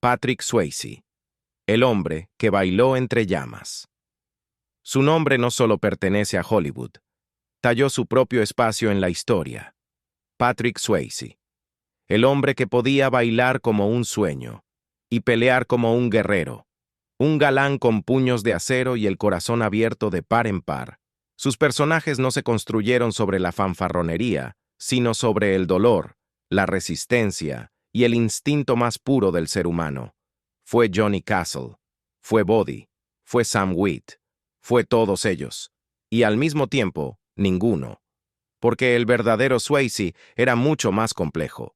Patrick Swayze, el hombre que bailó entre llamas. Su nombre no solo pertenece a Hollywood, talló su propio espacio en la historia. Patrick Swayze, el hombre que podía bailar como un sueño y pelear como un guerrero, un galán con puños de acero y el corazón abierto de par en par. Sus personajes no se construyeron sobre la fanfarronería, sino sobre el dolor, la resistencia y el instinto más puro del ser humano. Fue Johnny Castle, fue Buddy, fue Sam Wheat, fue todos ellos, y al mismo tiempo, ninguno, porque el verdadero Swayze era mucho más complejo.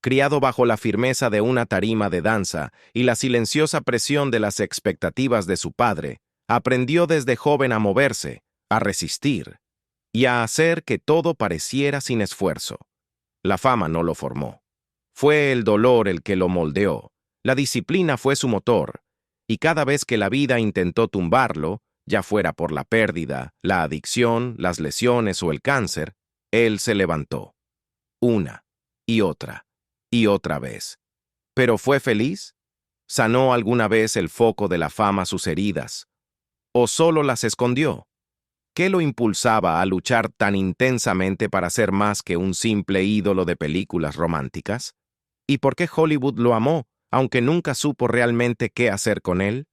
Criado bajo la firmeza de una tarima de danza y la silenciosa presión de las expectativas de su padre, aprendió desde joven a moverse, a resistir y a hacer que todo pareciera sin esfuerzo. La fama no lo formó. Fue el dolor el que lo moldeó, la disciplina fue su motor, y cada vez que la vida intentó tumbarlo, ya fuera por la pérdida, la adicción, las lesiones o el cáncer, él se levantó. Una y otra vez. ¿Pero fue feliz? ¿Sanó alguna vez el foco de la fama sus heridas? ¿O solo las escondió? ¿Qué lo impulsaba a luchar tan intensamente para ser más que un simple ídolo de películas románticas? ¿Y por qué Hollywood lo amó, aunque nunca supo realmente qué hacer con él?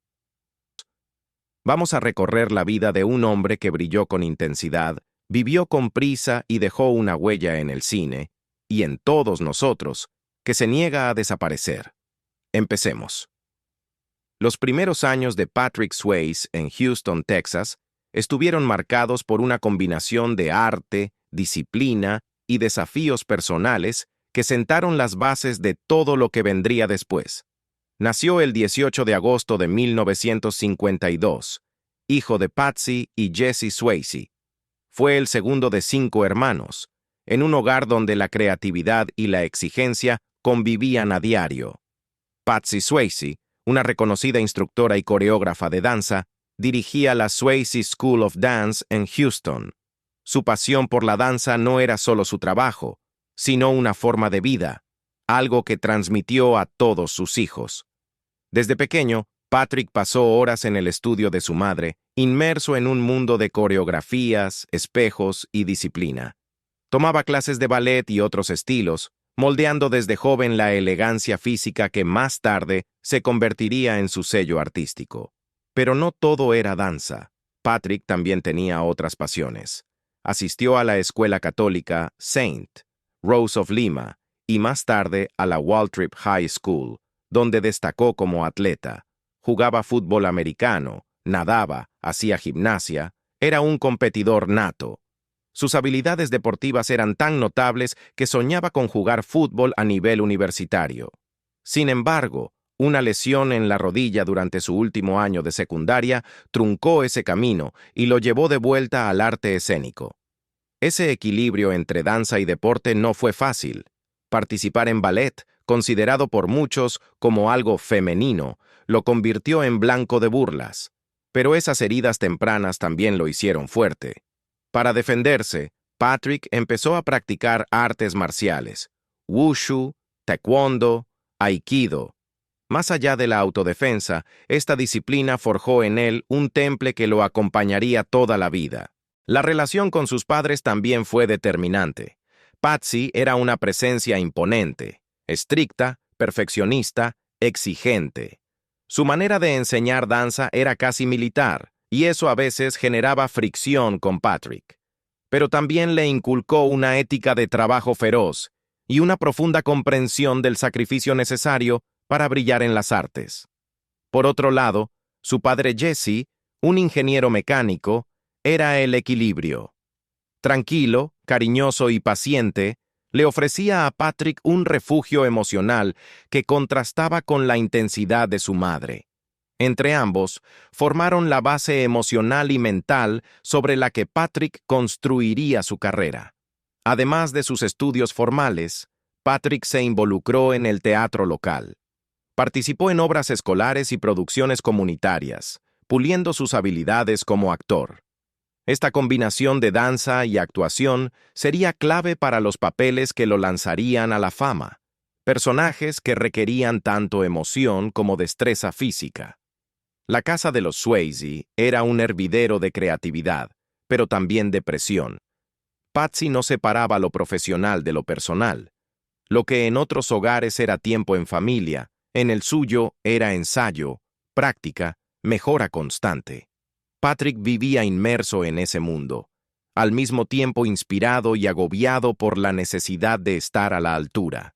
Vamos a recorrer la vida de un hombre que brilló con intensidad, vivió con prisa y dejó una huella en el cine, y en todos nosotros, que se niega a desaparecer. Empecemos. Los primeros años de Patrick Swayze en Houston, Texas, estuvieron marcados por una combinación de arte, disciplina y desafíos personales que sentaron las bases de todo lo que vendría después. Nació el 18 de agosto de 1952, hijo de Patsy y Jesse Swayze. Fue el segundo de 5 hermanos, en un hogar donde la creatividad y la exigencia convivían a diario. Patsy Swayze, una reconocida instructora y coreógrafa de danza, dirigía la Swayze School of Dance en Houston. Su pasión por la danza no era solo su trabajo, sino una forma de vida, algo que transmitió a todos sus hijos. Desde pequeño, Patrick pasó horas en el estudio de su madre, inmerso en un mundo de coreografías, espejos y disciplina. Tomaba clases de ballet y otros estilos, moldeando desde joven la elegancia física que más tarde se convertiría en su sello artístico. Pero no todo era danza. Patrick también tenía otras pasiones. Asistió a la escuela católica Saint Rose of Lima y más tarde a la Waltrip High School, donde destacó como atleta. Jugaba fútbol americano, nadaba, hacía gimnasia, era un competidor nato. Sus habilidades deportivas eran tan notables que soñaba con jugar fútbol a nivel universitario. Sin embargo, una lesión en la rodilla durante su último año de secundaria truncó ese camino y lo llevó de vuelta al arte escénico. Ese equilibrio entre danza y deporte no fue fácil. Participar en ballet, considerado por muchos como algo femenino, lo convirtió en blanco de burlas. Pero esas heridas tempranas también lo hicieron fuerte. Para defenderse, Patrick empezó a practicar artes marciales, wushu, taekwondo, aikido. Más allá de la autodefensa, esta disciplina forjó en él un temple que lo acompañaría toda la vida. La relación con sus padres también fue determinante. Patsy era una presencia imponente, estricta, perfeccionista, exigente. Su manera de enseñar danza era casi militar, y eso a veces generaba fricción con Patrick. Pero también le inculcó una ética de trabajo feroz y una profunda comprensión del sacrificio necesario para brillar en las artes. Por otro lado, su padre Jesse, un ingeniero mecánico, era el equilibrio. Tranquilo, cariñoso y paciente, le ofrecía a Patrick un refugio emocional que contrastaba con la intensidad de su madre. Entre ambos, formaron la base emocional y mental sobre la que Patrick construiría su carrera. Además de sus estudios formales, Patrick se involucró en el teatro local. Participó en obras escolares y producciones comunitarias, puliendo sus habilidades como actor. Esta combinación de danza y actuación sería clave para los papeles que lo lanzarían a la fama. personajes que requerían tanto emoción como destreza física. La casa de los Swayze era un hervidero de creatividad, pero también de presión. Patsy no separaba lo profesional de lo personal. Lo que en otros hogares era tiempo en familia, en el suyo era ensayo, práctica, mejora constante. Patrick vivía inmerso en ese mundo, al mismo tiempo inspirado y agobiado por la necesidad de estar a la altura.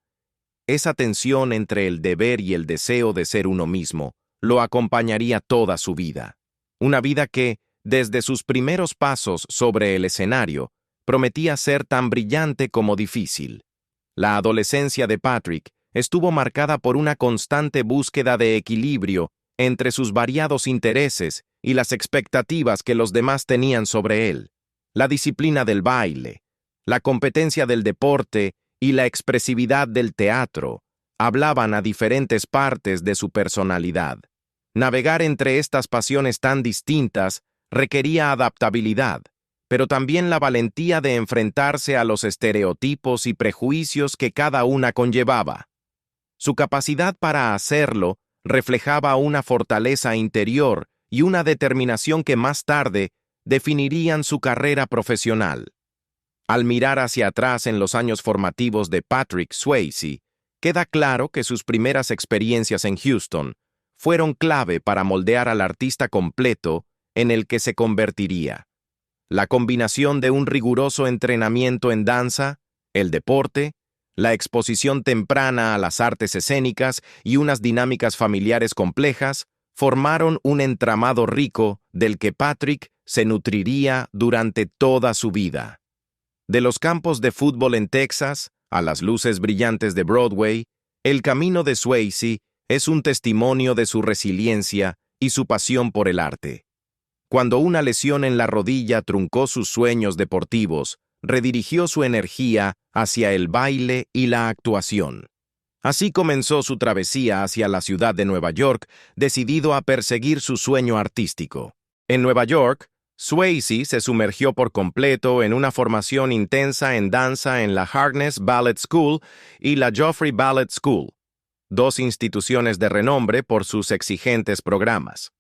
Esa tensión entre el deber y el deseo de ser uno mismo lo acompañaría toda su vida. Una vida que, desde sus primeros pasos sobre el escenario, prometía ser tan brillante como difícil. La adolescencia de Patrick estuvo marcada por una constante búsqueda de equilibrio entre sus variados intereses y las expectativas que los demás tenían sobre él. La disciplina del baile, la competencia del deporte y la expresividad del teatro hablaban a diferentes partes de su personalidad. Navegar entre estas pasiones tan distintas requería adaptabilidad, pero también la valentía de enfrentarse a los estereotipos y prejuicios que cada una conllevaba. Su capacidad para hacerlo reflejaba una fortaleza interior y una determinación que más tarde definirían su carrera profesional. Al mirar hacia atrás en los años formativos de Patrick Swayze, queda claro que sus primeras experiencias en Houston fueron clave para moldear al artista completo en el que se convertiría. La combinación de un riguroso entrenamiento en danza, el deporte, la exposición temprana a las artes escénicas y unas dinámicas familiares complejas formaron un entramado rico del que Patrick se nutriría durante toda su vida. De los campos de fútbol en Texas a las luces brillantes de Broadway, el camino de Swayze es un testimonio de su resiliencia y su pasión por el arte. Cuando una lesión en la rodilla truncó sus sueños deportivos, redirigió su energía hacia el baile y la actuación. Así comenzó su travesía hacia la ciudad de Nueva York, decidido a perseguir su sueño artístico. En Nueva York, Swayze se sumergió por completo en una formación intensa en danza en la Harkness Ballet School y la Joffrey Ballet School, dos instituciones de renombre por sus exigentes programas.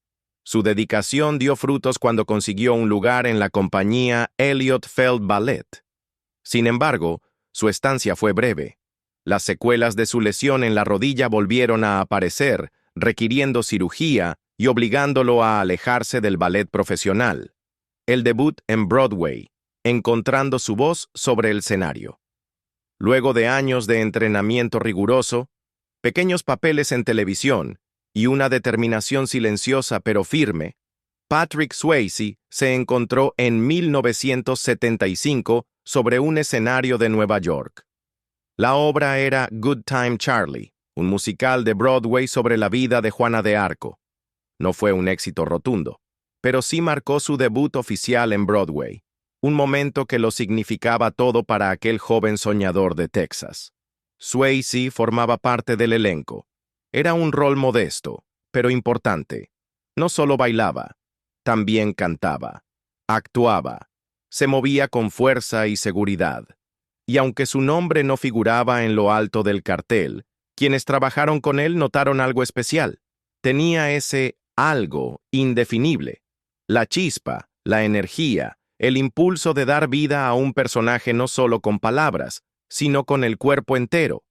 Su dedicación dio frutos cuando consiguió un lugar en la compañía Elliott Feld Ballet. Sin embargo, su estancia fue breve. Las secuelas de su lesión en la rodilla volvieron a aparecer, requiriendo cirugía y obligándolo a alejarse del ballet profesional. El debut en Broadway, encontrando su voz sobre el escenario. Luego de años de entrenamiento riguroso, pequeños papeles en televisión y una determinación silenciosa pero firme, Patrick Swayze se encontró en 1975 sobre un escenario de Nueva York. La obra era Good Time Charlie, un musical de Broadway sobre la vida de Juana de Arco. No fue un éxito rotundo, pero sí marcó su debut oficial en Broadway, un momento que lo significaba todo para aquel joven soñador de Texas. Swayze formaba parte del elenco. Era un rol modesto, pero importante. No solo bailaba, también cantaba, actuaba, se movía con fuerza y seguridad. Y aunque su nombre no figuraba en lo alto del cartel, quienes trabajaron con él notaron algo especial. Tenía ese algo indefinible, la chispa, la energía, el impulso de dar vida a un personaje no solo con palabras, sino con el cuerpo entero.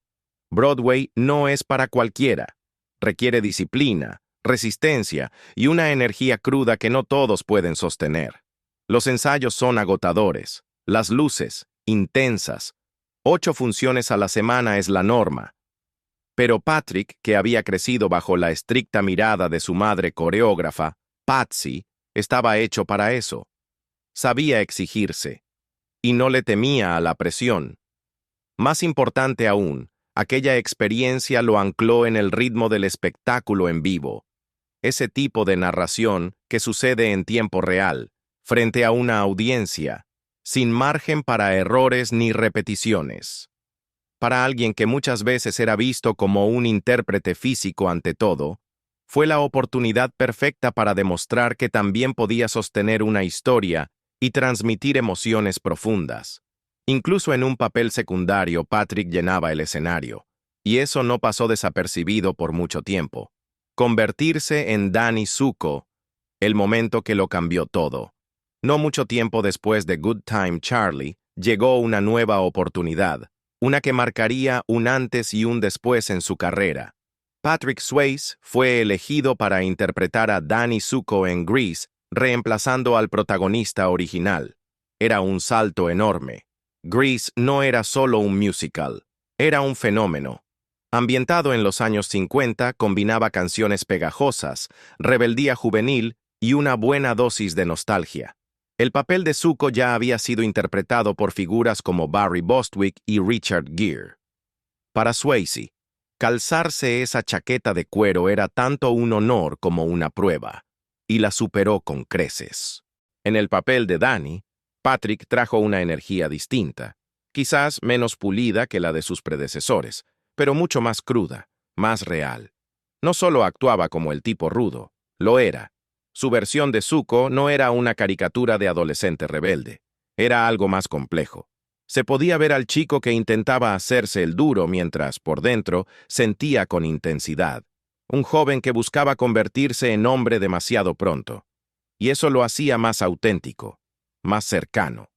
Broadway no es para cualquiera. Requiere disciplina, resistencia y una energía cruda que no todos pueden sostener. Los ensayos son agotadores, las luces, intensas. 8 funciones a la semana es la norma. Pero Patrick, que había crecido bajo la estricta mirada de su madre coreógrafa, Patsy, estaba hecho para eso. Sabía exigirse, y no le temía a la presión. Más importante aún, aquella experiencia lo ancló en el ritmo del espectáculo en vivo, ese tipo de narración que sucede en tiempo real, frente a una audiencia, sin margen para errores ni repeticiones. Para alguien que muchas veces era visto como un intérprete físico ante todo, fue la oportunidad perfecta para demostrar que también podía sostener una historia y transmitir emociones profundas. Incluso en un papel secundario, Patrick llenaba el escenario, Y eso no pasó desapercibido por mucho tiempo. Convertirse en Danny Zuko, el momento que lo cambió todo. No mucho tiempo después de Good Time Charlie, llegó una nueva oportunidad, una que marcaría un antes y un después en su carrera. Patrick Swayze fue elegido para interpretar a Danny Zuko en Grease, reemplazando al protagonista original. Era un salto enorme. Grease no era solo un musical, era un fenómeno. Ambientado en los años 50, combinaba canciones pegajosas, rebeldía juvenil y una buena dosis de nostalgia. El papel de Zuko ya había sido interpretado por figuras como Barry Bostwick y Richard Gere. Para Swayze, calzarse esa chaqueta de cuero era tanto un honor como una prueba, y la superó con creces. En el papel de Danny, Patrick trajo una energía distinta, quizás menos pulida que la de sus predecesores, pero mucho más cruda, más real. No solo actuaba como el tipo rudo, lo era. Su versión de Zuko no era una caricatura de adolescente rebelde, era algo más complejo. Se podía ver al chico que intentaba hacerse el duro mientras, por dentro, sentía con intensidad. Un joven que buscaba convertirse en hombre demasiado pronto. Y eso lo hacía más auténtico, más cercano.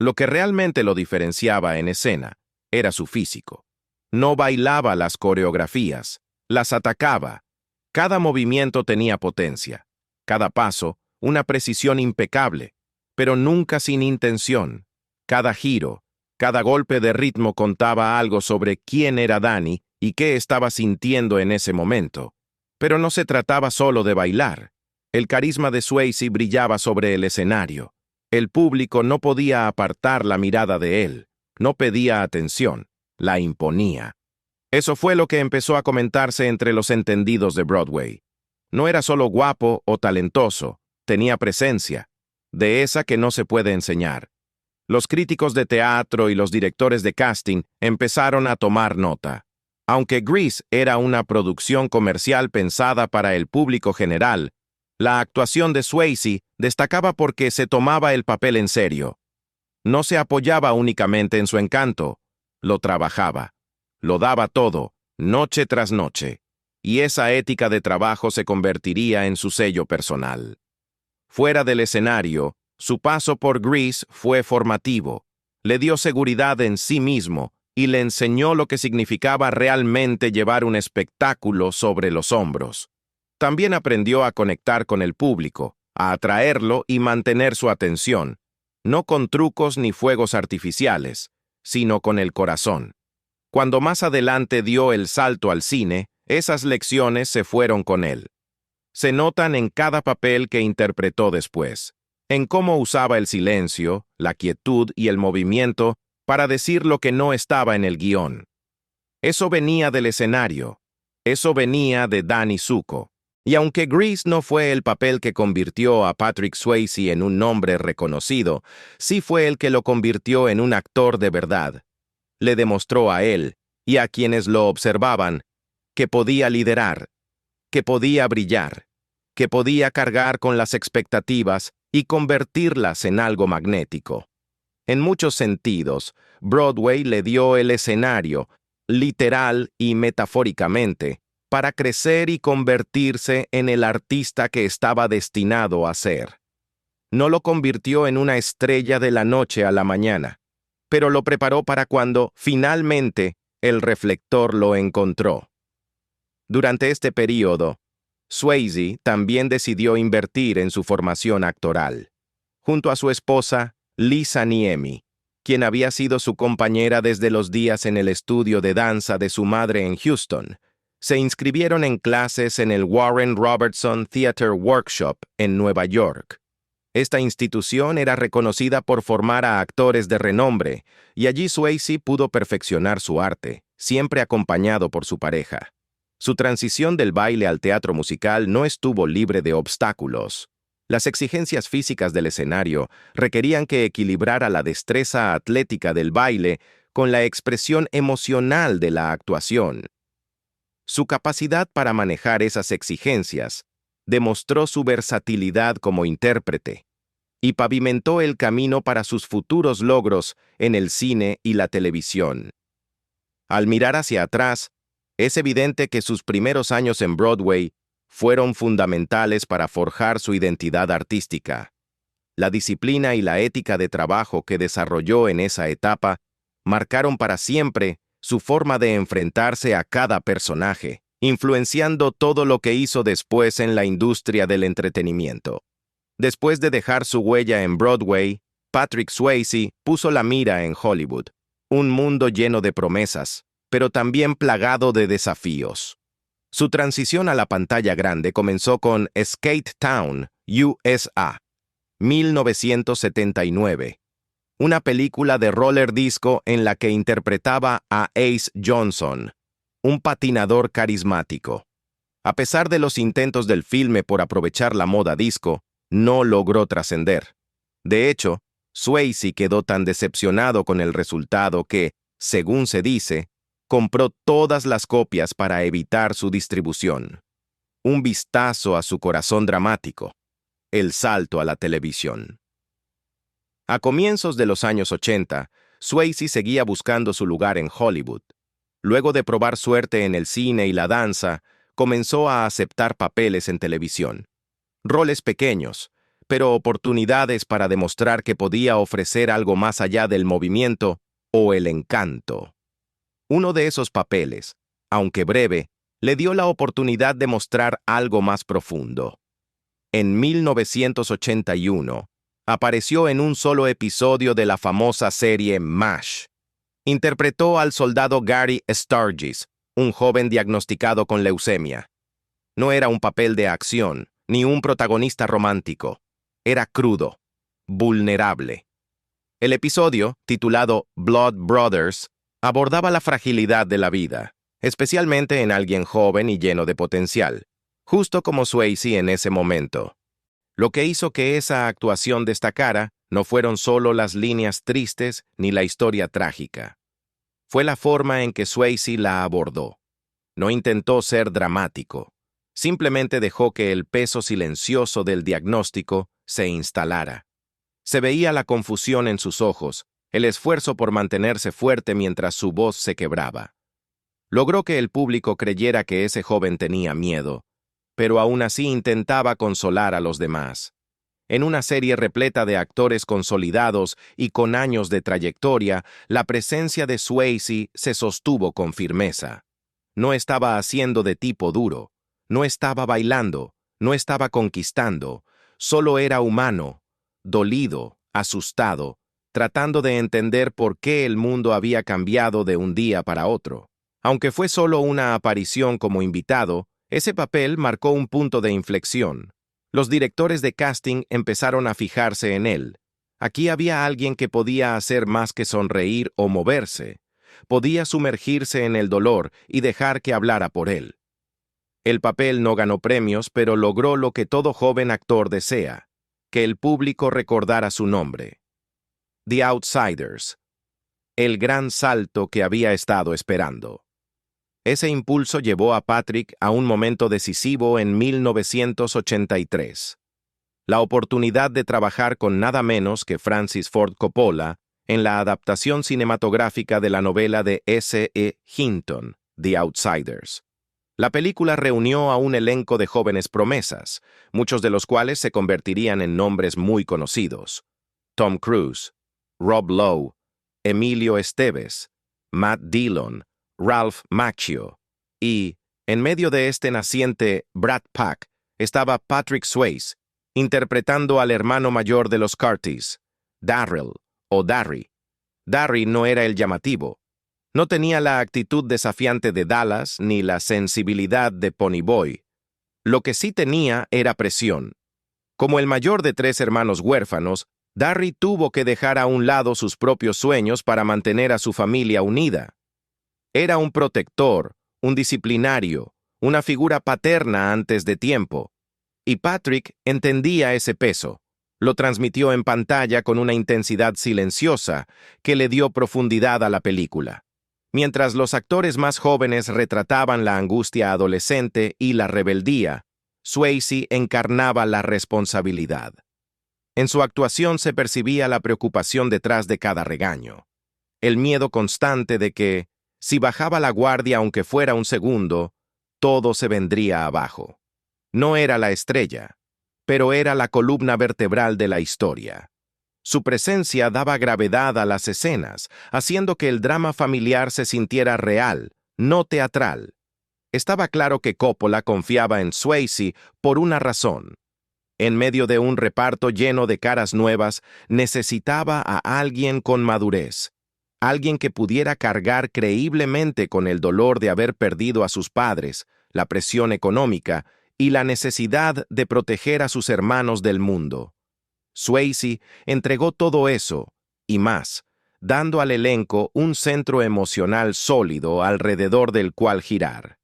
Lo que realmente lo diferenciaba en escena era su físico. No bailaba las coreografías, las atacaba. Cada movimiento tenía potencia, cada paso una precisión impecable, pero nunca sin intención. Cada giro, cada golpe de ritmo contaba algo sobre quién era Danny y qué estaba sintiendo en ese momento. Pero no se trataba solo de bailar. El carisma de Swayze brillaba sobre el escenario. El público no podía apartar la mirada de él, no pedía atención, la imponía. Eso fue lo que empezó a comentarse entre los entendidos de Broadway. No era solo guapo o talentoso, tenía presencia, de esa que no se puede enseñar. Los críticos de teatro y los directores de casting empezaron a tomar nota. Aunque Grease era una producción comercial pensada para el público general, la actuación de Swayze destacaba porque se tomaba el papel en serio. No se apoyaba únicamente en su encanto, lo trabajaba, lo daba todo, noche tras noche, y esa ética de trabajo se convertiría en su sello personal. Fuera del escenario, su paso por Grease fue formativo, le dio seguridad en sí mismo y le enseñó lo que significaba realmente llevar un espectáculo sobre los hombros. También aprendió a conectar con el público, a atraerlo y mantener su atención, no con trucos ni fuegos artificiales, sino con el corazón. Cuando más adelante dio el salto al cine, esas lecciones se fueron con él. Se notan en cada papel que interpretó después, en cómo usaba el silencio, la quietud y el movimiento para decir lo que no estaba en el guión. Eso venía del escenario, eso venía de Danny Zuko. Y aunque Grease no fue el papel que convirtió a Patrick Swayze en un nombre reconocido, sí fue el que lo convirtió en un actor de verdad. Le demostró a él, y a quienes lo observaban, que podía liderar, que podía brillar, que podía cargar con las expectativas y convertirlas en algo magnético. En muchos sentidos, Broadway le dio el escenario, literal y metafóricamente, para crecer y convertirse en el artista que estaba destinado a ser. No lo convirtió en una estrella de la noche a la mañana, pero lo preparó para cuando, finalmente, el reflector lo encontró. Durante este período, Swayze también decidió invertir en su formación actoral. Junto a su esposa, Lisa Niemi, quien había sido su compañera desde los días en el estudio de danza de su madre en Houston, se inscribieron en clases en el Warren Robertson Theater Workshop en Nueva York. Esta institución era reconocida por formar a actores de renombre, y allí Swayze pudo perfeccionar su arte, siempre acompañado por su pareja. Su transición del baile al teatro musical no estuvo libre de obstáculos. Las exigencias físicas del escenario requerían que equilibrara la destreza atlética del baile con la expresión emocional de la actuación. Su capacidad para manejar esas exigencias demostró su versatilidad como intérprete y pavimentó el camino para sus futuros logros en el cine y la televisión. Al mirar hacia atrás, Es evidente que sus primeros años en Broadway fueron fundamentales para forjar su identidad artística. La disciplina y la ética de trabajo que desarrolló en esa etapa marcaron para siempre su forma de enfrentarse a cada personaje, influenciando todo lo que hizo después en la industria del entretenimiento. Después de dejar su huella en Broadway, Patrick Swayze puso la mira en Hollywood, un mundo lleno de promesas, pero también plagado de desafíos. Su transición a la pantalla grande comenzó con Skate Town, USA, 1979, una película de roller disco en la que interpretaba a Ace Johnson, un patinador carismático. A pesar de los intentos del filme por aprovechar la moda disco, no logró trascender. De hecho, Swayze quedó tan decepcionado con el resultado que, según se dice, compró todas las copias para evitar su distribución. Un vistazo a su corazón dramático. El salto a la televisión. A comienzos de los años 80, Swayze seguía buscando su lugar en Hollywood. Luego de probar suerte en el cine y la danza, comenzó a aceptar papeles en televisión. Roles pequeños, pero oportunidades para demostrar que podía ofrecer algo más allá del movimiento o el encanto. Uno de esos papeles, aunque breve, le dio la oportunidad de mostrar algo más profundo. En 1981, apareció en un solo episodio de la famosa serie MASH. Interpretó al soldado Gary Sturgis, un joven diagnosticado con leucemia. No era un papel de acción, ni un protagonista romántico. Era crudo, vulnerable. El episodio, titulado Blood Brothers, abordaba la fragilidad de la vida, especialmente en alguien joven y lleno de potencial, justo como Swayze en ese momento. Lo que hizo que esa actuación destacara no fueron solo las líneas tristes ni la historia trágica. Fue la forma en que Swayze la abordó. No intentó ser dramático. Simplemente dejó que el peso silencioso del diagnóstico se instalara. Se veía la confusión en sus ojos, el esfuerzo por mantenerse fuerte mientras su voz se quebraba. Logró que el público creyera que ese joven tenía miedo, pero aún así intentaba consolar a los demás. En una serie repleta de actores consolidados y con años de trayectoria, la presencia de Swayze se sostuvo con firmeza. No estaba haciendo de tipo duro, no estaba bailando, no estaba conquistando, solo era humano, dolido, asustado, tratando de entender por qué el mundo había cambiado de un día para otro. Aunque fue solo una aparición como invitado, ese papel marcó un punto de inflexión. Los directores de casting empezaron a fijarse en él. Aquí había alguien que podía hacer más que sonreír o moverse. Podía sumergirse en el dolor y dejar que hablara por él. El papel no ganó premios, pero logró lo que todo joven actor desea, que el público recordara su nombre. The Outsiders. El gran salto que había estado esperando. Ese impulso llevó a Patrick a un momento decisivo en 1983. La oportunidad de trabajar con nada menos que Francis Ford Coppola en la adaptación cinematográfica de la novela de S.E. Hinton, The Outsiders. La película reunió a un elenco de jóvenes promesas, muchos de los cuales se convertirían en nombres muy conocidos. Tom Cruise, Rob Lowe, Emilio Estevez, Matt Dillon, Ralph Macchio, y, en medio de este naciente Brat Pack, estaba Patrick Swayze, interpretando al hermano mayor de los Curtis, Darryl o Darry. Darry no era el llamativo. No tenía la actitud desafiante de Dallas ni la sensibilidad de Ponyboy. Lo que sí tenía era presión. Como el mayor de 3 hermanos huérfanos, Darry tuvo que dejar a un lado sus propios sueños para mantener a su familia unida. Era un protector, un disciplinario, una figura paterna antes de tiempo. Y Patrick entendía ese peso. Lo transmitió en pantalla con una intensidad silenciosa que le dio profundidad a la película. Mientras los actores más jóvenes retrataban la angustia adolescente y la rebeldía, Swayze encarnaba la responsabilidad. En su actuación se percibía la preocupación detrás de cada regaño. El miedo constante de que, Si bajaba la guardia aunque fuera un segundo, todo se vendría abajo. No era la estrella, pero era la columna vertebral de la historia. Su presencia daba gravedad a las escenas, haciendo que el drama familiar se sintiera real, no teatral. Estaba claro que Coppola confiaba en Swayze por una razón. En medio de un reparto lleno de caras nuevas, necesitaba a alguien con madurez, alguien que pudiera cargar creíblemente con el dolor de haber perdido a sus padres, la presión económica y la necesidad de proteger a sus hermanos del mundo. Swayze entregó todo eso, y más, dando al elenco un centro emocional sólido alrededor del cual girar.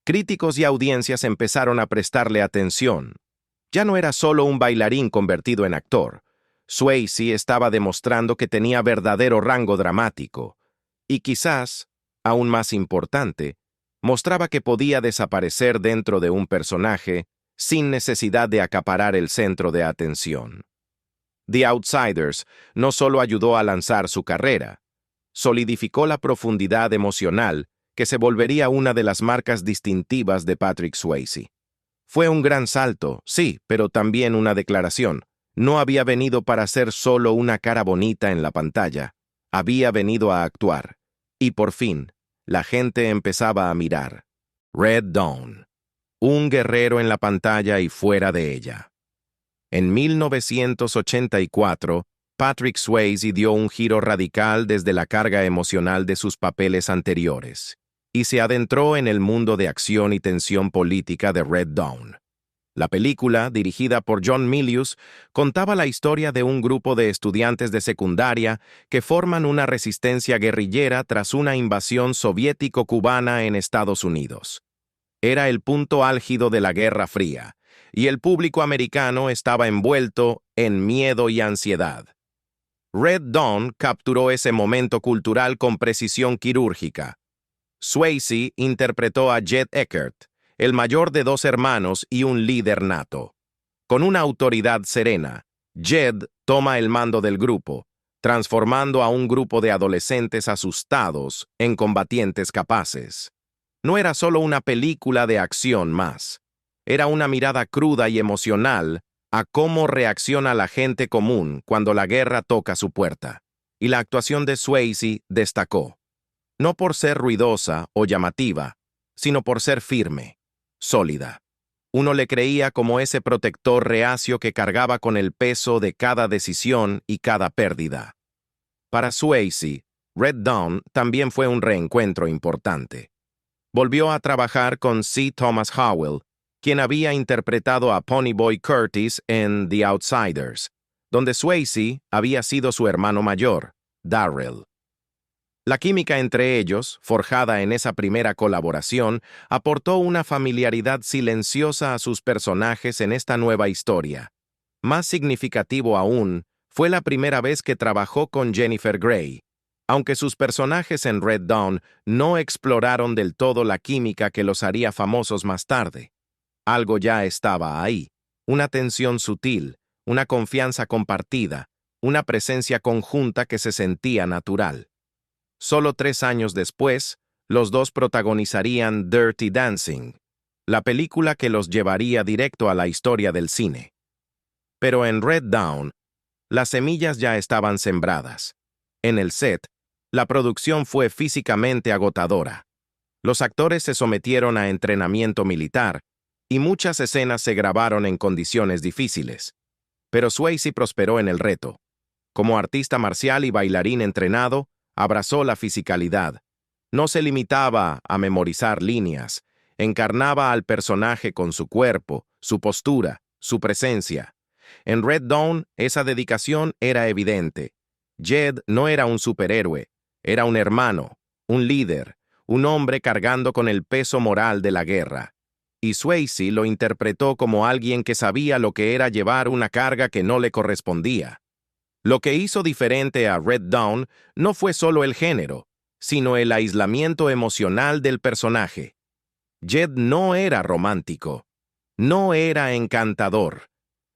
Críticos y audiencias empezaron a prestarle atención. Ya no era solo un bailarín convertido en actor. Swayze estaba demostrando que tenía verdadero rango dramático. Y quizás, aún más importante, mostraba que podía desaparecer dentro de un personaje sin necesidad de acaparar el centro de atención. The Outsiders no solo ayudó a lanzar su carrera, solidificó la profundidad emocional que se volvería una de las marcas distintivas de Patrick Swayze. Fue un gran salto, sí, pero también una declaración. No había venido para ser solo una cara bonita en la pantalla. Había venido a actuar. Y por fin, la gente empezaba a mirar. Red Dawn. Un guerrero en la pantalla y fuera de ella. En 1984, Patrick Swayze dio un giro radical desde la carga emocional de sus papeles anteriores y se adentró en el mundo de acción y tensión política de Red Dawn. La película, dirigida por John Milius, contaba la historia de un grupo de estudiantes de secundaria que forman una resistencia guerrillera tras una invasión soviético-cubana en Estados Unidos. Era el punto álgido de la Guerra Fría, y el público americano estaba envuelto en miedo y ansiedad. Red Dawn capturó ese momento cultural con precisión quirúrgica. Swayze interpretó a Jed Eckert, el mayor de dos hermanos y un líder nato. Con una autoridad serena, Jed toma el mando del grupo, transformando a un grupo de adolescentes asustados en combatientes capaces. No era solo una película de acción más. Era una mirada cruda y emocional a cómo reacciona la gente común cuando la guerra toca su puerta. Y la actuación de Swayze destacó. No por ser ruidosa o llamativa, sino por ser firme, sólida. Uno le creía como ese protector reacio que cargaba con el peso de cada decisión y cada pérdida. Para Swayze, Red Dawn también fue un reencuentro importante. Volvió a trabajar con C. Thomas Howell, quien había interpretado a Ponyboy Curtis en The Outsiders, donde Swayze había sido su hermano mayor, Darrell. La química entre ellos, forjada en esa primera colaboración, aportó una familiaridad silenciosa a sus personajes en esta nueva historia. Más significativo aún, fue la primera vez que trabajó con Jennifer Grey, aunque sus personajes en Red Dawn no exploraron del todo la química que los haría famosos más tarde. Algo ya estaba ahí, una tensión sutil, una confianza compartida, una presencia conjunta que se sentía natural. Solo 3 años después, los dos protagonizarían Dirty Dancing, la película que los llevaría directo a la historia del cine. Pero en Red Dawn, las semillas ya estaban sembradas. En el set, la producción fue físicamente agotadora. Los actores se sometieron a entrenamiento militar, y muchas escenas se grabaron en condiciones difíciles. Pero Swayze prosperó en el reto. Como artista marcial y bailarín entrenado, abrazó la fisicalidad. No se limitaba a memorizar líneas, encarnaba al personaje con su cuerpo, su postura, su presencia. En Red Dawn, esa dedicación era evidente. Jed no era un superhéroe, era un hermano, un líder, un hombre cargando con el peso moral de la guerra. Y Swayze lo interpretó como alguien que sabía lo que era llevar una carga que no le correspondía. Lo que hizo diferente a Red Dawn no fue solo el género, sino el aislamiento emocional del personaje. Jed no era romántico, no era encantador,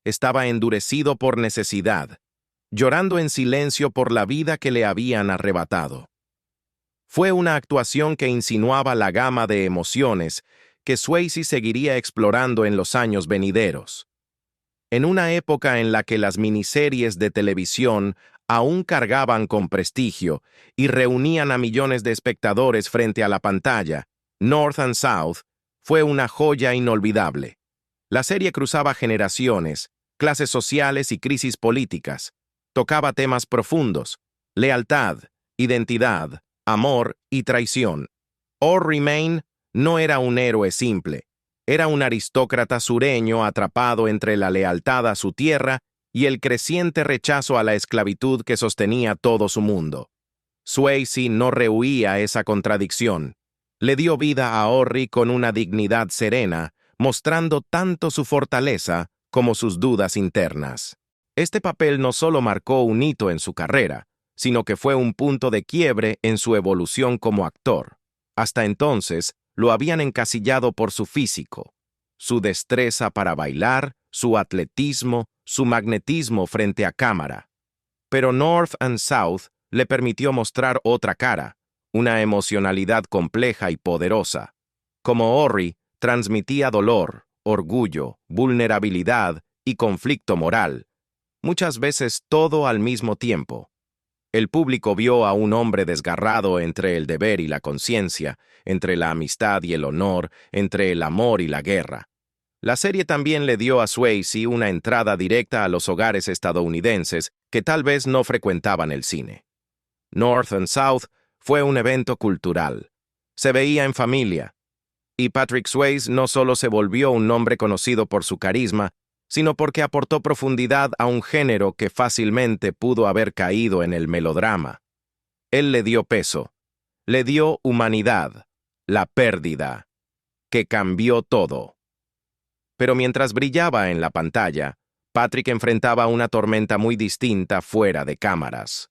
estaba endurecido por necesidad, llorando en silencio por la vida que le habían arrebatado. Fue una actuación que insinuaba la gama de emociones que Swayze seguiría explorando en los años venideros. En una época en la que las miniseries de televisión aún cargaban con prestigio y reunían a millones de espectadores frente a la pantalla, North and South fue una joya inolvidable. La serie cruzaba generaciones, clases sociales y crisis políticas. Tocaba temas profundos: lealtad, identidad, amor y traición. Or Remain no era un héroe simple. Era un aristócrata sureño atrapado entre la lealtad a su tierra y el creciente rechazo a la esclavitud que sostenía todo su mundo. Swayze no rehuía esa contradicción. Le dio vida a Orri con una dignidad serena, mostrando tanto su fortaleza como sus dudas internas. Este papel no solo marcó un hito en su carrera, sino que fue un punto de quiebre en su evolución como actor. Hasta entonces, lo habían encasillado por su físico, su destreza para bailar, su atletismo, su magnetismo frente a cámara. Pero North and South le permitió mostrar otra cara, una emocionalidad compleja y poderosa. Como Orri, transmitía dolor, orgullo, vulnerabilidad y conflicto moral, muchas veces todo al mismo tiempo. El público vio a un hombre desgarrado entre el deber y la conciencia, entre la amistad y el honor, entre el amor y la guerra. La serie también le dio a Swayze una entrada directa a los hogares estadounidenses que tal vez no frecuentaban el cine. North and South fue un evento cultural. Se veía en familia. Y Patrick Swayze no solo se volvió un nombre conocido por su carisma, sino porque aportó profundidad a un género que fácilmente pudo haber caído en el melodrama. Él le dio peso, le dio humanidad, la pérdida, que cambió todo. Pero mientras brillaba en la pantalla, Patrick enfrentaba una tormenta muy distinta fuera de cámaras.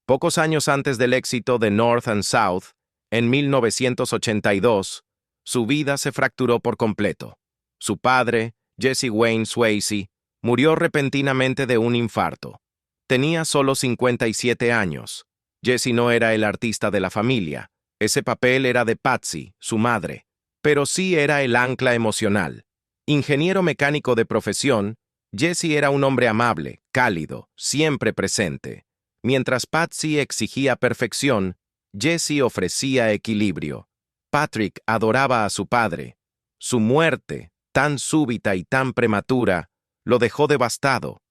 Pocos años antes del éxito de North and South, en 1982, su vida se fracturó por completo. Su padre, Jesse Wayne Swayze, murió repentinamente de un infarto. Tenía solo 57 años. Jesse no era el artista de la familia. Ese papel era de Patsy, su madre. Pero sí era el ancla emocional. Ingeniero mecánico de profesión, Jesse era un hombre amable, cálido, siempre presente. Mientras Patsy exigía perfección, Jesse ofrecía equilibrio. Patrick adoraba a su padre. Su muerte, tan súbita y tan prematura, lo dejó devastado.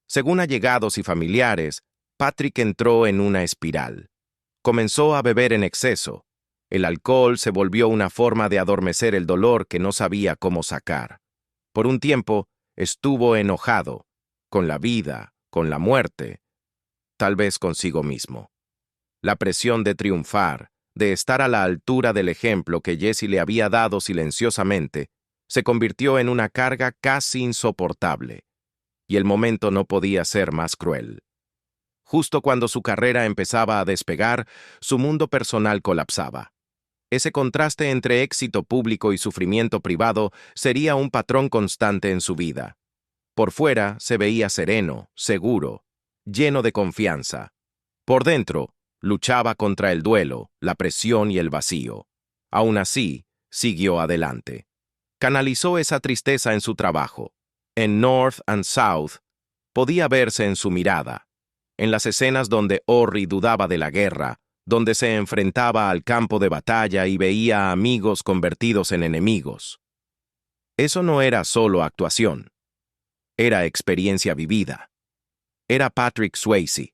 Según allegados y familiares, Patrick entró en una espiral. Comenzó a beber en exceso. El alcohol se volvió una forma de adormecer el dolor que no sabía cómo sacar. Por un tiempo, estuvo enojado, con la vida, con la muerte, tal vez consigo mismo. La presión de triunfar, de estar a la altura del ejemplo que Jesse le había dado silenciosamente, se convirtió en una carga casi insoportable, y el momento no podía ser más cruel. Justo cuando su carrera empezaba a despegar, su mundo personal colapsaba. Ese contraste entre éxito público y sufrimiento privado sería un patrón constante en su vida. Por fuera se veía sereno, seguro, lleno de confianza. Por dentro, luchaba contra el duelo, la presión y el vacío. Aún así, siguió adelante. Canalizó esa tristeza en su trabajo. En North and South, podía verse en su mirada. En las escenas donde Orri dudaba de la guerra, donde se enfrentaba al campo de batalla y veía a amigos convertidos en enemigos. Eso no era solo actuación. Era experiencia vivida. Era Patrick Swayze,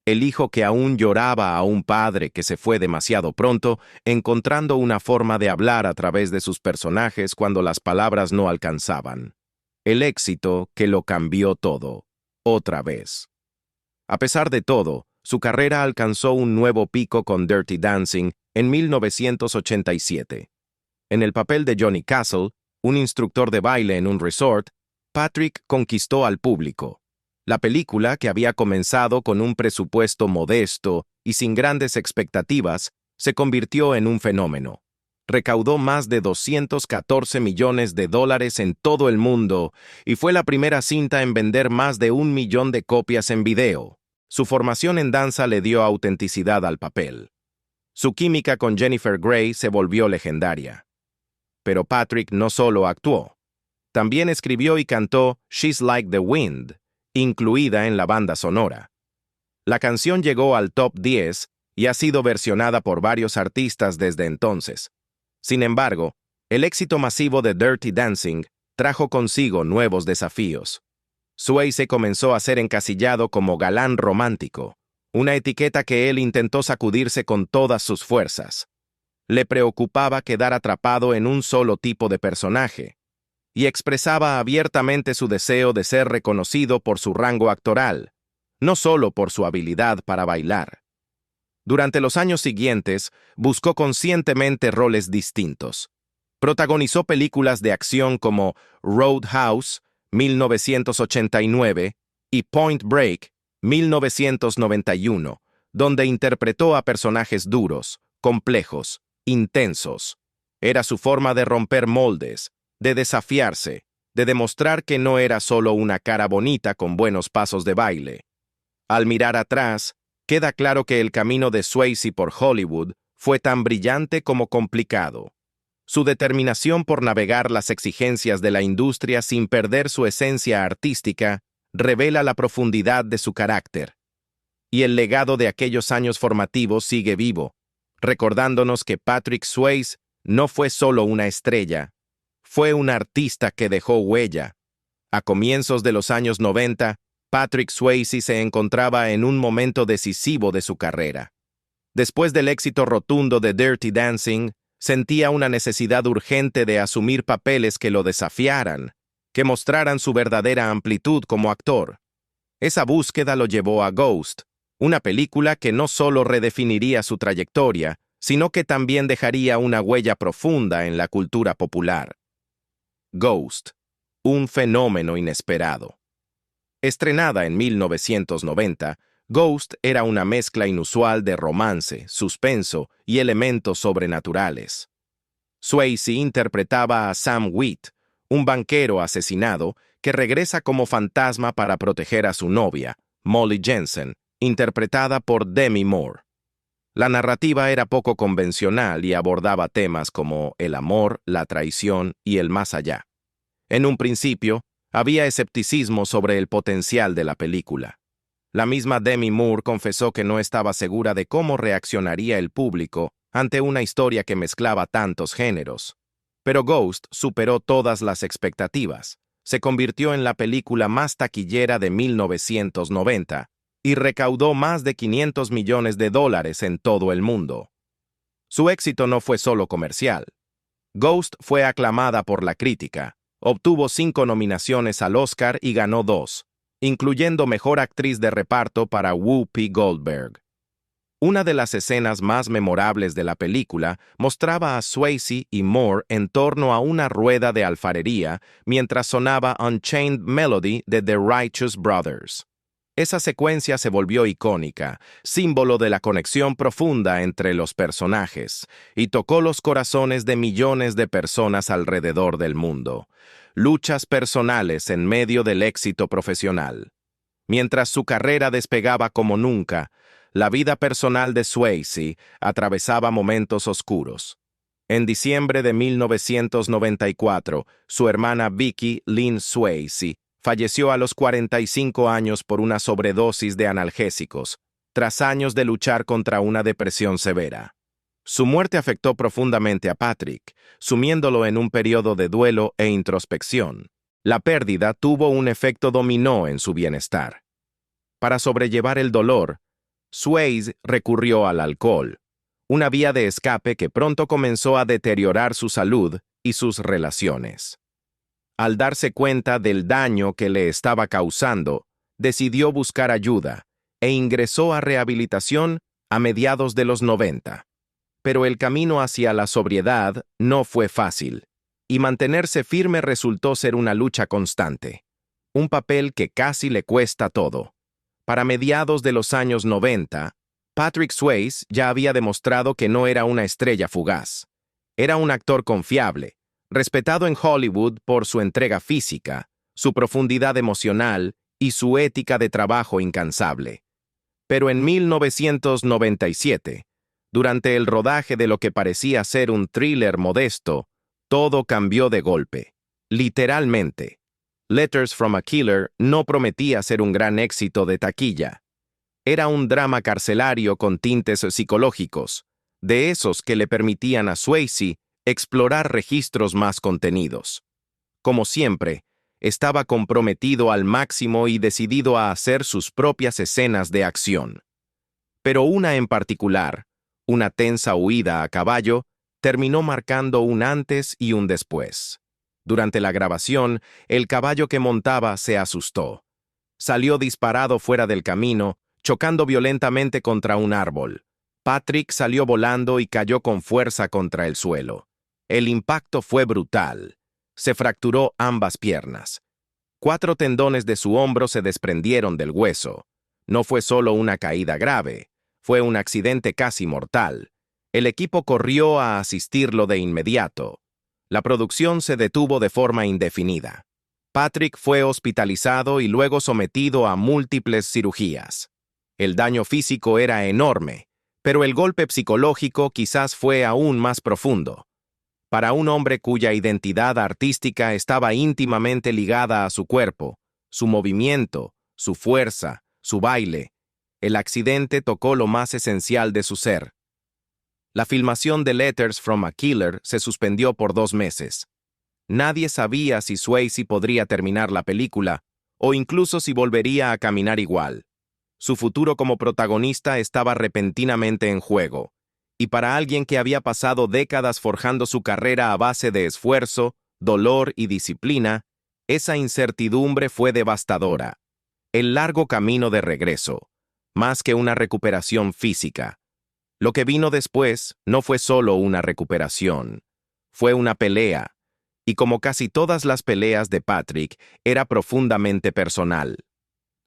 el hijo que aún lloraba a un padre que se fue demasiado pronto, encontrando una forma de hablar a través de sus personajes cuando las palabras no alcanzaban. El éxito que lo cambió todo, otra vez. A pesar de todo, su carrera alcanzó un nuevo pico con Dirty Dancing en 1987. En el papel de Johnny Castle, un instructor de baile en un resort, Patrick conquistó al público. La película, que había comenzado con un presupuesto modesto y sin grandes expectativas, se convirtió en un fenómeno. Recaudó más de $214 millones en todo el mundo y fue la primera cinta en vender más de 1 millón de copias en video. Su formación en danza le dio autenticidad al papel. Su química con Jennifer Grey se volvió legendaria. Pero Patrick no solo actuó. También escribió y cantó She's Like the Wind, incluida en la banda sonora. La canción llegó al top 10 y ha sido versionada por varios artistas desde entonces. Sin embargo, el éxito masivo de Dirty Dancing trajo consigo nuevos desafíos. Swayze comenzó a ser encasillado como galán romántico, una etiqueta que él intentó sacudirse con todas sus fuerzas. Le preocupaba quedar atrapado en un solo tipo de personaje, y expresaba abiertamente su deseo de ser reconocido por su rango actoral, no solo por su habilidad para bailar. Durante los años siguientes, buscó conscientemente roles distintos. Protagonizó películas de acción como Roadhouse, 1989, y Point Break, 1991, donde interpretó a personajes duros, complejos, intensos. Era su forma de romper moldes, de desafiarse, de demostrar que no era solo una cara bonita con buenos pasos de baile. Al mirar atrás, queda claro que el camino de Swayze por Hollywood fue tan brillante como complicado. Su determinación por navegar las exigencias de la industria sin perder su esencia artística revela la profundidad de su carácter. Y el legado de aquellos años formativos sigue vivo, recordándonos que Patrick Swayze no fue solo una estrella, fue un artista que dejó huella. A comienzos de los años 90, Patrick Swayze se encontraba en un momento decisivo de su carrera. Después del éxito rotundo de Dirty Dancing, sentía una necesidad urgente de asumir papeles que lo desafiaran, que mostraran su verdadera amplitud como actor. Esa búsqueda lo llevó a Ghost, una película que no solo redefiniría su trayectoria, sino que también dejaría una huella profunda en la cultura popular. Ghost, un fenómeno inesperado. Estrenada en 1990, Ghost era una mezcla inusual de romance, suspenso y elementos sobrenaturales. Swayze interpretaba a Sam Wheat, un banquero asesinado que regresa como fantasma para proteger a su novia, Molly Jensen, interpretada por Demi Moore. La narrativa era poco convencional y abordaba temas como el amor, la traición y el más allá. En un principio, había escepticismo sobre el potencial de la película. La misma Demi Moore confesó que no estaba segura de cómo reaccionaría el público ante una historia que mezclaba tantos géneros. Pero Ghost superó todas las expectativas, se convirtió en la película más taquillera de 1990 y recaudó más de $500 millones en todo el mundo. Su éxito no fue solo comercial. Ghost fue aclamada por la crítica, obtuvo 5 nominaciones al Oscar y ganó 2, incluyendo Mejor Actriz de Reparto para Whoopi Goldberg. Una de las escenas más memorables de la película mostraba a Swayze y Moore en torno a una rueda de alfarería mientras sonaba Unchained Melody de The Righteous Brothers. Esa secuencia se volvió icónica, símbolo de la conexión profunda entre los personajes, y tocó los corazones de millones de personas alrededor del mundo. Luchas personales en medio del éxito profesional. Mientras su carrera despegaba como nunca, la vida personal de Swayze atravesaba momentos oscuros. En diciembre de 1994, su hermana Vicky Lynn Swayze falleció a los 45 años por una sobredosis de analgésicos, tras años de luchar contra una depresión severa. Su muerte afectó profundamente a Patrick, sumiéndolo en un periodo de duelo e introspección. La pérdida tuvo un efecto dominó en su bienestar. Para sobrellevar el dolor, Swayze recurrió al alcohol, una vía de escape que pronto comenzó a deteriorar su salud y sus relaciones. Al darse cuenta del daño que le estaba causando, decidió buscar ayuda e ingresó a rehabilitación a mediados de los 90. Pero el camino hacia la sobriedad no fue fácil, y mantenerse firme resultó ser una lucha constante. Un papel que casi le cuesta todo. Para mediados de los años 90, Patrick Swayze ya había demostrado que no era una estrella fugaz. Era un actor confiable, respetado en Hollywood por su entrega física, su profundidad emocional y su ética de trabajo incansable. Pero en 1997, Durante el rodaje de lo que parecía ser un thriller modesto, todo cambió de golpe. Literalmente. Letters from a Killer no prometía ser un gran éxito de taquilla. Era un drama carcelario con tintes psicológicos, de esos que le permitían a Swayze explorar registros más contenidos. Como siempre, estaba comprometido al máximo y decidido a hacer sus propias escenas de acción. Pero una en particular, una tensa huida a caballo, terminó marcando un antes y un después. Durante la grabación, el caballo que montaba se asustó. Salió disparado fuera del camino, chocando violentamente contra un árbol. Patrick salió volando y cayó con fuerza contra el suelo. El impacto fue brutal. Se fracturó ambas piernas. 4 tendones de su hombro se desprendieron del hueso. No fue solo una caída grave, fue un accidente casi mortal. El equipo corrió a asistirlo de inmediato. La producción se detuvo de forma indefinida. Patrick fue hospitalizado y luego sometido a múltiples cirugías. El daño físico era enorme, pero el golpe psicológico quizás fue aún más profundo. Para un hombre cuya identidad artística estaba íntimamente ligada a su cuerpo, su movimiento, su fuerza, su baile, el accidente tocó lo más esencial de su ser. La filmación de Letters from a Killer se suspendió por 2 meses. Nadie sabía si Swayze podría terminar la película o incluso si volvería a caminar igual. Su futuro como protagonista estaba repentinamente en juego, y para alguien que había pasado décadas forjando su carrera a base de esfuerzo, dolor y disciplina, esa incertidumbre fue devastadora. El largo camino de regreso, más que una recuperación física. Lo que vino después no fue solo una recuperación, fue una pelea, y como casi todas las peleas de Patrick, era profundamente personal.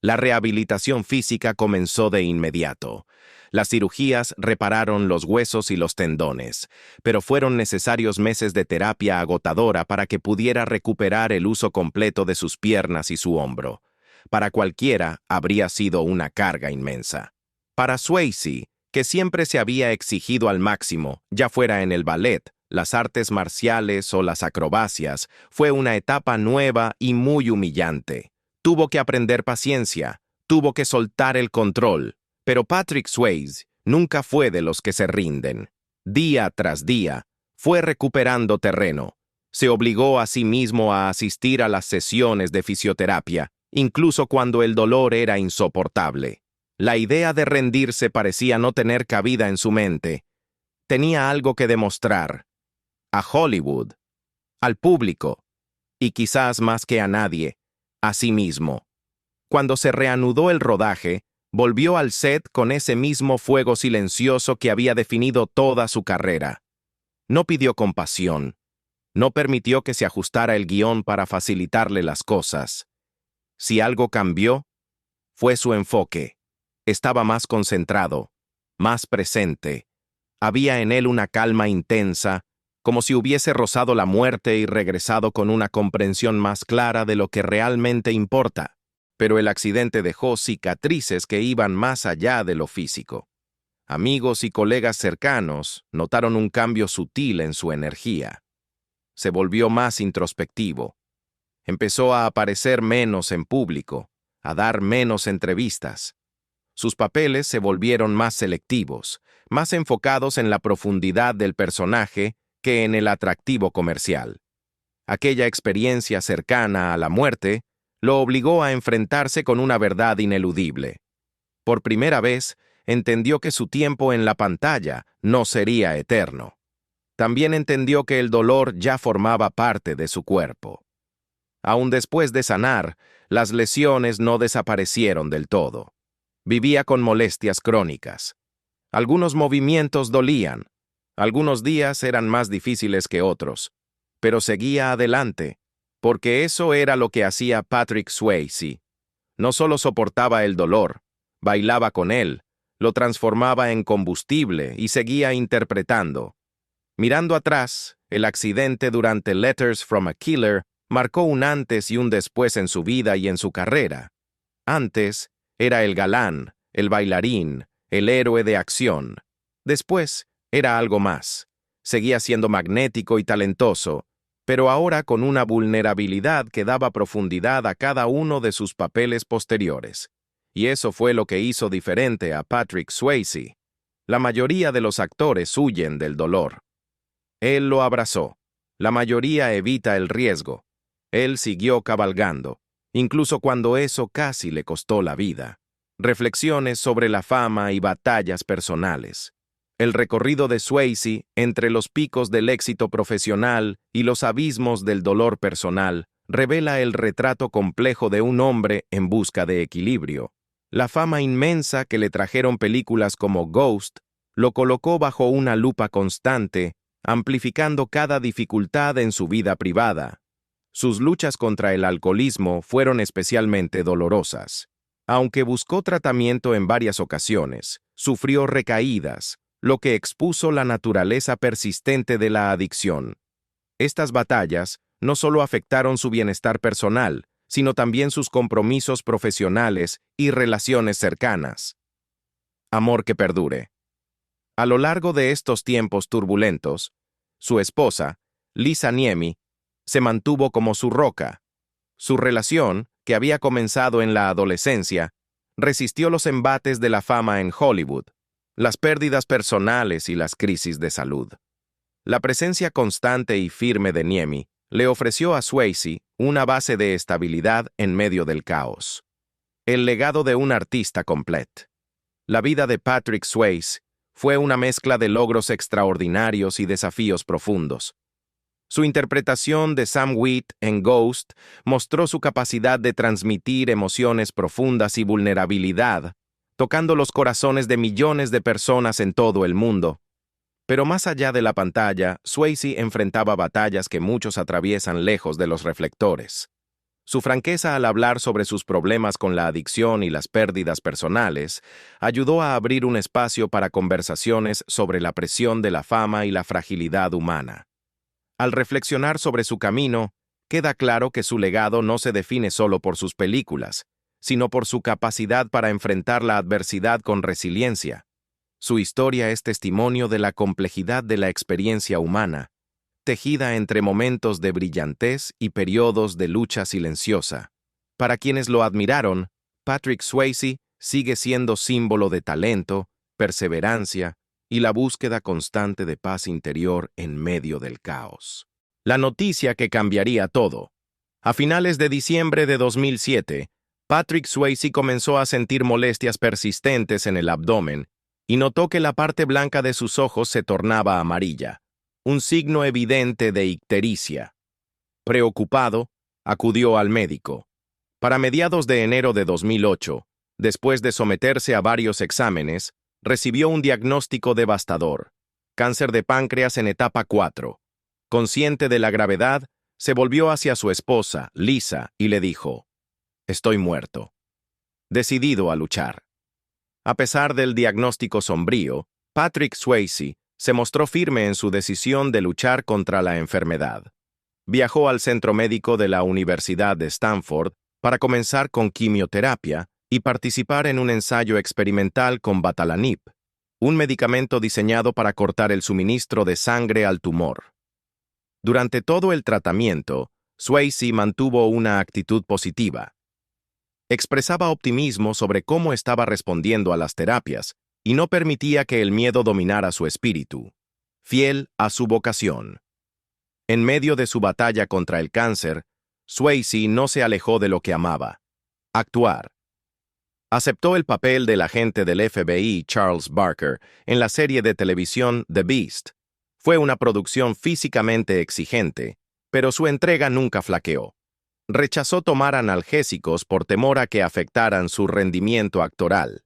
La rehabilitación física comenzó de inmediato. Las cirugías repararon los huesos y los tendones, pero fueron necesarios meses de terapia agotadora para que pudiera recuperar el uso completo de sus piernas y su hombro. Para cualquiera habría sido una carga inmensa. Para Swayze, que siempre se había exigido al máximo, ya fuera en el ballet, las artes marciales o las acrobacias, fue una etapa nueva y muy humillante. Tuvo que aprender paciencia, tuvo que soltar el control, pero Patrick Swayze nunca fue de los que se rinden. Día tras día, fue recuperando terreno. Se obligó a sí mismo a asistir a las sesiones de fisioterapia, incluso cuando el dolor era insoportable. La idea de rendirse parecía no tener cabida en su mente. Tenía algo que demostrar. A Hollywood, al público, y quizás más que a nadie, a sí mismo. Cuando se reanudó el rodaje, volvió al set con ese mismo fuego silencioso que había definido toda su carrera. No pidió compasión. No permitió que se ajustara el guión para facilitarle las cosas. Si algo cambió, fue su enfoque. Estaba más concentrado, más presente. Había en él una calma intensa, como si hubiese rozado la muerte y regresado con una comprensión más clara de lo que realmente importa. Pero el accidente dejó cicatrices que iban más allá de lo físico. Amigos y colegas cercanos notaron un cambio sutil en su energía. Se volvió más introspectivo. Empezó a aparecer menos en público, a dar menos entrevistas. Sus papeles se volvieron más selectivos, más enfocados en la profundidad del personaje que en el atractivo comercial. Aquella experiencia cercana a la muerte lo obligó a enfrentarse con una verdad ineludible. Por primera vez, entendió que su tiempo en la pantalla no sería eterno. También entendió que el dolor ya formaba parte de su cuerpo. Aun después de sanar, las lesiones no desaparecieron del todo. Vivía con molestias crónicas. Algunos movimientos dolían. Algunos días eran más difíciles que otros, pero seguía adelante, porque eso era lo que hacía Patrick Swayze. No solo soportaba el dolor, bailaba con él, lo transformaba en combustible y seguía interpretando. Mirando atrás, el accidente durante Letters from a Killer marcó un antes y un después en su vida y en su carrera. Antes, era el galán, el bailarín, el héroe de acción. Después, era algo más. Seguía siendo magnético y talentoso, pero ahora con una vulnerabilidad que daba profundidad a cada uno de sus papeles posteriores. Y eso fue lo que hizo diferente a Patrick Swayze. La mayoría de los actores huyen del dolor. Él lo abrazó. La mayoría evita el riesgo. Él siguió cabalgando, incluso cuando eso casi le costó la vida. Reflexiones sobre la fama y batallas personales. El recorrido de Swayze entre los picos del éxito profesional y los abismos del dolor personal revela el retrato complejo de un hombre en busca de equilibrio. La fama inmensa que le trajeron películas como Ghost lo colocó bajo una lupa constante, amplificando cada dificultad en su vida privada. Sus luchas contra el alcoholismo fueron especialmente dolorosas. Aunque buscó tratamiento en varias ocasiones, sufrió recaídas, lo que expuso la naturaleza persistente de la adicción. Estas batallas no solo afectaron su bienestar personal, sino también sus compromisos profesionales y relaciones cercanas. Amor que perdure. A lo largo de estos tiempos turbulentos, su esposa, Lisa Niemi, se mantuvo como su roca. Su relación, que había comenzado en la adolescencia, resistió los embates de la fama en Hollywood, las pérdidas personales y las crisis de salud. La presencia constante y firme de Niemi le ofreció a Swayze una base de estabilidad en medio del caos. El legado de un artista completo. La vida de Patrick Swayze fue una mezcla de logros extraordinarios y desafíos profundos. Su interpretación de Sam Wheat en Ghost mostró su capacidad de transmitir emociones profundas y vulnerabilidad, tocando los corazones de millones de personas en todo el mundo. Pero más allá de la pantalla, Swayze enfrentaba batallas que muchos atraviesan lejos de los reflectores. Su franqueza al hablar sobre sus problemas con la adicción y las pérdidas personales ayudó a abrir un espacio para conversaciones sobre la presión de la fama y la fragilidad humana. Al reflexionar sobre su camino, queda claro que su legado no se define solo por sus películas, sino por su capacidad para enfrentar la adversidad con resiliencia. Su historia es testimonio de la complejidad de la experiencia humana, tejida entre momentos de brillantez y periodos de lucha silenciosa. Para quienes lo admiraron, Patrick Swayze sigue siendo símbolo de talento, perseverancia y la búsqueda constante de paz interior en medio del caos. La noticia que cambiaría todo. A finales de diciembre de 2007, Patrick Swayze comenzó a sentir molestias persistentes en el abdomen y notó que la parte blanca de sus ojos se tornaba amarilla, un signo evidente de ictericia. Preocupado, acudió al médico. Para mediados de enero de 2008, después de someterse a varios exámenes, recibió un diagnóstico devastador: cáncer de páncreas en etapa 4. Consciente de la gravedad, se volvió hacia su esposa, Lisa, y le dijo: «Estoy muerto». Decidido a luchar. A pesar del diagnóstico sombrío, Patrick Swayze se mostró firme en su decisión de luchar contra la enfermedad. Viajó al centro médico de la Universidad de Stanford para comenzar con quimioterapia y participar en un ensayo experimental con Batalanib, un medicamento diseñado para cortar el suministro de sangre al tumor. Durante todo el tratamiento, Swayze mantuvo una actitud positiva. Expresaba optimismo sobre cómo estaba respondiendo a las terapias y no permitía que el miedo dominara su espíritu. Fiel a su vocación. En medio de su batalla contra el cáncer, Swayze no se alejó de lo que amaba: actuar. Aceptó el papel del agente del FBI Charles Barker en la serie de televisión The Beast. Fue una producción físicamente exigente, pero su entrega nunca flaqueó. Rechazó tomar analgésicos por temor a que afectaran su rendimiento actoral.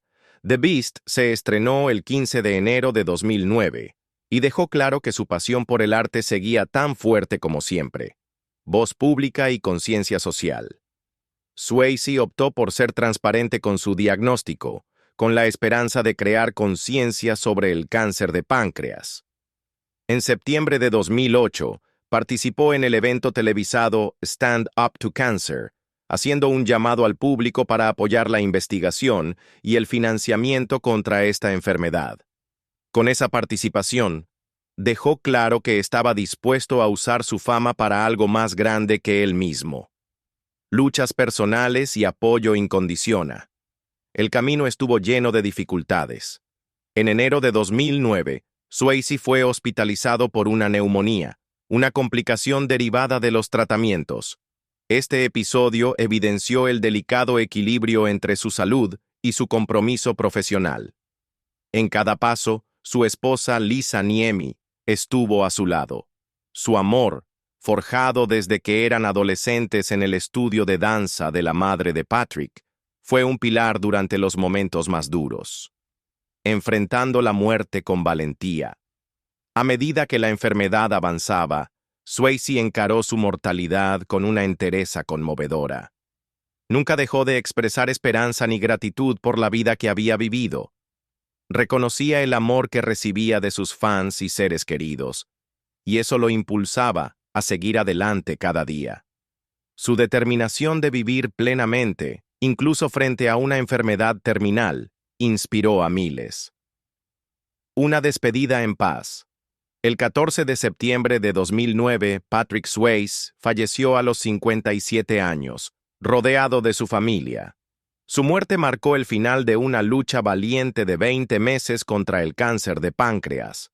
The Beast se estrenó el 15 de enero de 2009 y dejó claro que su pasión por el arte seguía tan fuerte como siempre. Voz pública y conciencia social. Swayze optó por ser transparente con su diagnóstico, con la esperanza de crear conciencia sobre el cáncer de páncreas. En septiembre de 2008, participó en el evento televisado Stand Up to Cancer, haciendo un llamado al público para apoyar la investigación y el financiamiento contra esta enfermedad. Con esa participación, dejó claro que estaba dispuesto a usar su fama para algo más grande que él mismo. Luchas personales y apoyo incondicional. El camino estuvo lleno de dificultades. En enero de 2009, Swayze fue hospitalizado por una neumonía, una complicación derivada de los tratamientos. Este episodio evidenció el delicado equilibrio entre su salud y su compromiso profesional. En cada paso, su esposa Lisa Niemi estuvo a su lado. Su amor, forjado desde que eran adolescentes en el estudio de danza de la madre de Patrick, fue un pilar durante los momentos más duros. Enfrentando la muerte con valentía. A medida que la enfermedad avanzaba, Swayze encaró su mortalidad con una entereza conmovedora. Nunca dejó de expresar esperanza ni gratitud por la vida que había vivido. Reconocía el amor que recibía de sus fans y seres queridos, y eso lo impulsaba a seguir adelante cada día. Su determinación de vivir plenamente, incluso frente a una enfermedad terminal, inspiró a miles. Una despedida en paz. El 14 de septiembre de 2009, Patrick Swayze falleció a los 57 años, rodeado de su familia. Su muerte marcó el final de una lucha valiente de 20 meses contra el cáncer de páncreas.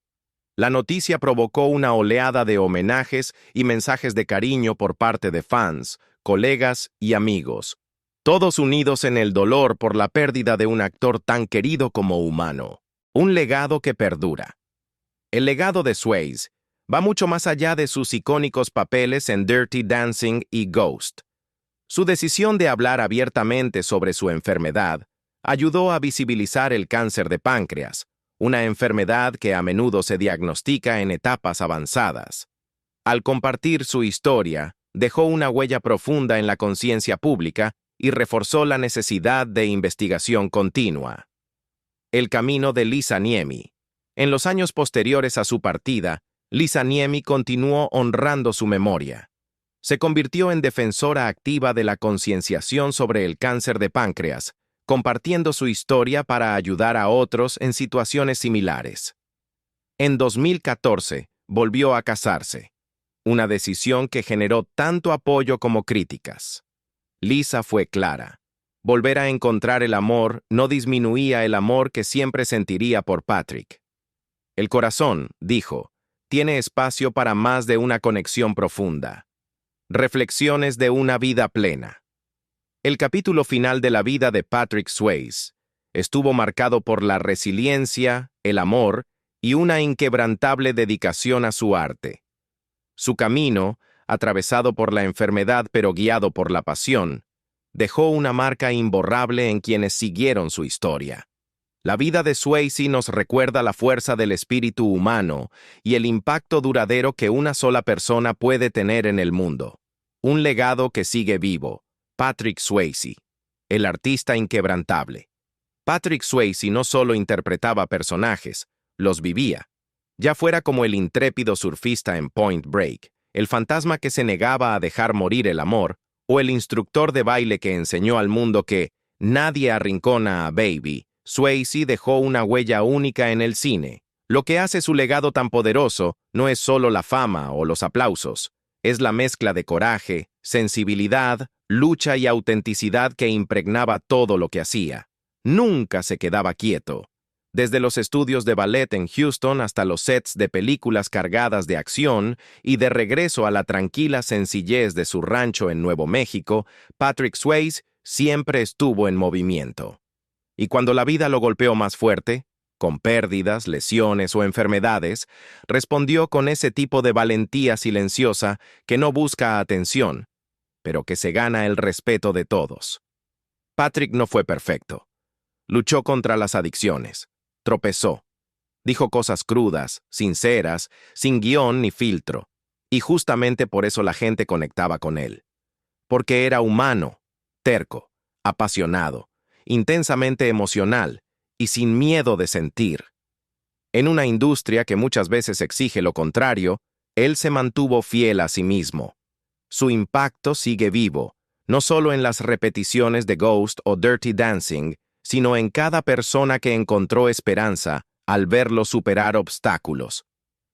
La noticia provocó una oleada de homenajes y mensajes de cariño por parte de fans, colegas y amigos, todos unidos en el dolor por la pérdida de un actor tan querido como humano. Un legado que perdura. El legado de Swayze va mucho más allá de sus icónicos papeles en Dirty Dancing y Ghost. Su decisión de hablar abiertamente sobre su enfermedad ayudó a visibilizar el cáncer de páncreas, una enfermedad que a menudo se diagnostica en etapas avanzadas. Al compartir su historia, dejó una huella profunda en la conciencia pública y reforzó la necesidad de investigación continua. El camino de Lisa Niemi. En los años posteriores a su partida, Lisa Niemi continuó honrando su memoria. Se convirtió en defensora activa de la concienciación sobre el cáncer de páncreas, compartiendo su historia para ayudar a otros en situaciones similares. En 2014, volvió a casarse, una decisión que generó tanto apoyo como críticas. Lisa fue clara. Volver a encontrar el amor no disminuía el amor que siempre sentiría por Patrick. El corazón, dijo, tiene espacio para más de una conexión profunda. Reflexiones de una vida plena. El capítulo final de la vida de Patrick Swayze estuvo marcado por la resiliencia, el amor y una inquebrantable dedicación a su arte. Su camino, atravesado por la enfermedad pero guiado por la pasión, dejó una marca imborrable en quienes siguieron su historia. La vida de Swayze nos recuerda la fuerza del espíritu humano y el impacto duradero que una sola persona puede tener en el mundo. Un legado que sigue vivo. Patrick Swayze, el artista inquebrantable. Patrick Swayze no solo interpretaba personajes, los vivía. Ya fuera como el intrépido surfista en Point Break, el fantasma que se negaba a dejar morir el amor, o el instructor de baile que enseñó al mundo que nadie arrincona a Baby, Swayze dejó una huella única en el cine. Lo que hace su legado tan poderoso no es solo la fama o los aplausos, es la mezcla de coraje, sensibilidad, lucha y autenticidad que impregnaba todo lo que hacía. Nunca se quedaba quieto. Desde los estudios de ballet en Houston hasta los sets de películas cargadas de acción y de regreso a la tranquila sencillez de su rancho en Nuevo México, Patrick Swayze siempre estuvo en movimiento. Y cuando la vida lo golpeó más fuerte, con pérdidas, lesiones o enfermedades, respondió con ese tipo de valentía silenciosa que no busca atención, pero que se gana el respeto de todos. Patrick no fue perfecto. Luchó contra las adicciones. Tropezó. Dijo cosas crudas, sinceras, sin guión ni filtro. Y justamente por eso la gente conectaba con él. Porque era humano, terco, apasionado, intensamente emocional y sin miedo de sentir. En una industria que muchas veces exige lo contrario, él se mantuvo fiel a sí mismo. Su impacto sigue vivo, no solo en las repeticiones de Ghost o Dirty Dancing, sino en cada persona que encontró esperanza al verlo superar obstáculos,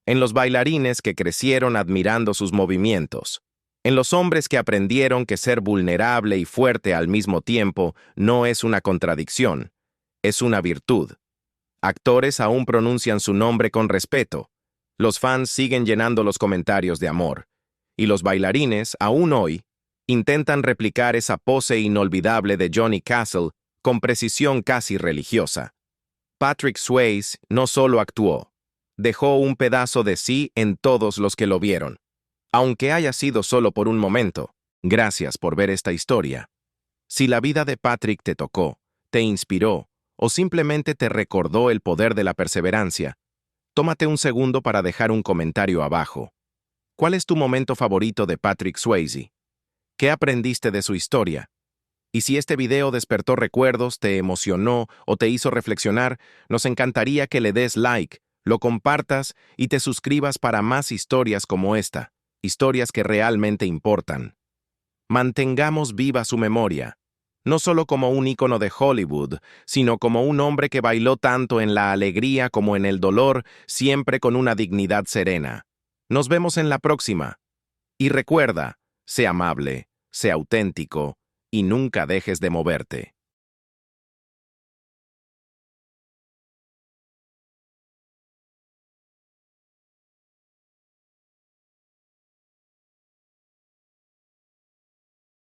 en los bailarines que crecieron admirando sus movimientos, en los hombres que aprendieron que ser vulnerable y fuerte al mismo tiempo no es una contradicción, es una virtud. Actores aún pronuncian su nombre con respeto. Los fans siguen llenando los comentarios de amor. Y los bailarines, aún hoy, intentan replicar esa pose inolvidable de Johnny Castle con precisión casi religiosa. Patrick Swayze no solo actuó, dejó un pedazo de sí en todos los que lo vieron. Aunque haya sido solo por un momento, gracias por ver esta historia. Si la vida de Patrick te tocó, te inspiró, o simplemente te recordó el poder de la perseverancia, tómate un segundo para dejar un comentario abajo. ¿Cuál es tu momento favorito de Patrick Swayze? ¿Qué aprendiste de su historia? Y si este video despertó recuerdos, te emocionó o te hizo reflexionar, nos encantaría que le des like, lo compartas y te suscribas para más historias como esta, historias que realmente importan. Mantengamos viva su memoria, no solo como un ícono de Hollywood, sino como un hombre que bailó tanto en la alegría como en el dolor, siempre con una dignidad serena. Nos vemos en la próxima. Y recuerda, sé amable, sé auténtico, y nunca dejes de moverte.